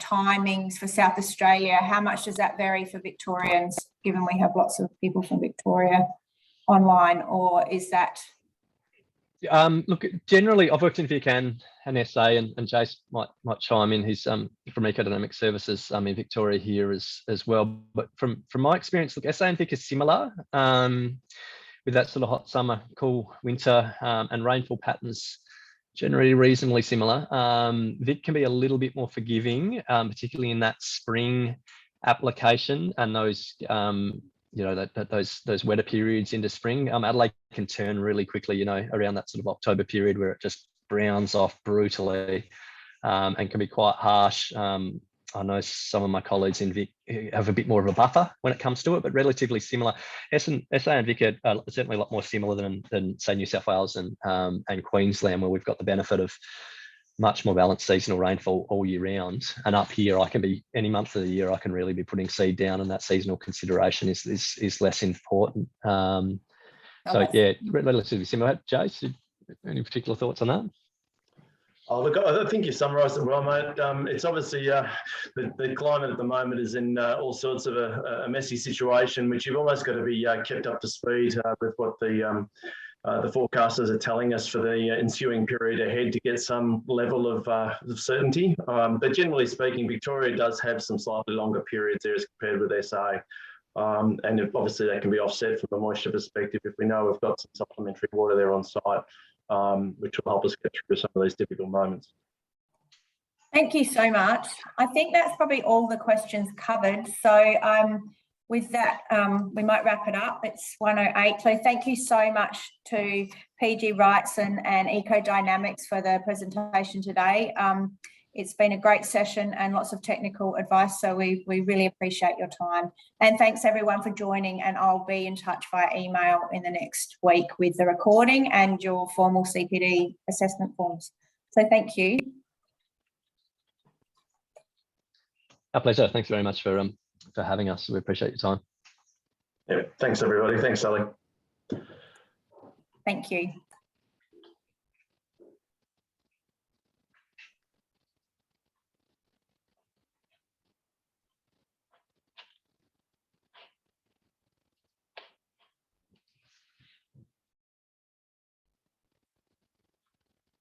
[SPEAKER 1] timings for South Australia. How much does that vary for Victorians, given we have lots of people from Victoria online, or is that?
[SPEAKER 2] Look, generally, I've worked in Vic and SA, and Jace might chime in. He's from ecoDynamics Services in Victoria here as well. But from my experience, look, SA and Vic is similar. With that sort of hot summer, cool winter, and rainfall patterns generally reasonably similar. Vic can be a little bit more forgiving, particularly in that spring application and those those wetter periods into spring. Adelaide can turn really quickly, around that sort of October period where it just browns off brutally, and can be quite harsh. I know some of my colleagues in Vic have a bit more of a buffer when it comes to it, but relatively similar. SA and Vic are certainly a lot more similar than say New South Wales and Queensland, where we've got the benefit of much more balanced seasonal rainfall all year round. And up here, I can be any month of the year, I can really be putting seed down, and that seasonal consideration is less important. So yeah, relatively similar. Jace, any particular thoughts on that?
[SPEAKER 5] Oh, look, I think you summarised it well, mate. It's obviously the climate at the moment is in all sorts of a messy situation, which you've almost got to be kept up to speed with what the forecasters are telling us for the ensuing period ahead to get some level of certainty. But generally speaking, Victoria does have some slightly longer periods there as compared with SA. And obviously that can be offset from a moisture perspective if we know we've got some supplementary water there on site, which will help us get through some of these difficult moments.
[SPEAKER 1] Thank you so much. I think that's probably all the questions covered. So with that, we might wrap it up. It's 1:08. So thank you so much to PGG Wrightson and ecoDynamics for the presentation today. It's been a great session and lots of technical advice, so we really appreciate your time. And thanks everyone for joining, and I'll be in touch via email in the next week with the recording and your formal CPD assessment forms. So thank you.
[SPEAKER 2] Our pleasure. Thanks very much for having us. We appreciate your time.
[SPEAKER 5] Yeah, thanks everybody. Thanks, Sally.
[SPEAKER 1] Thank you.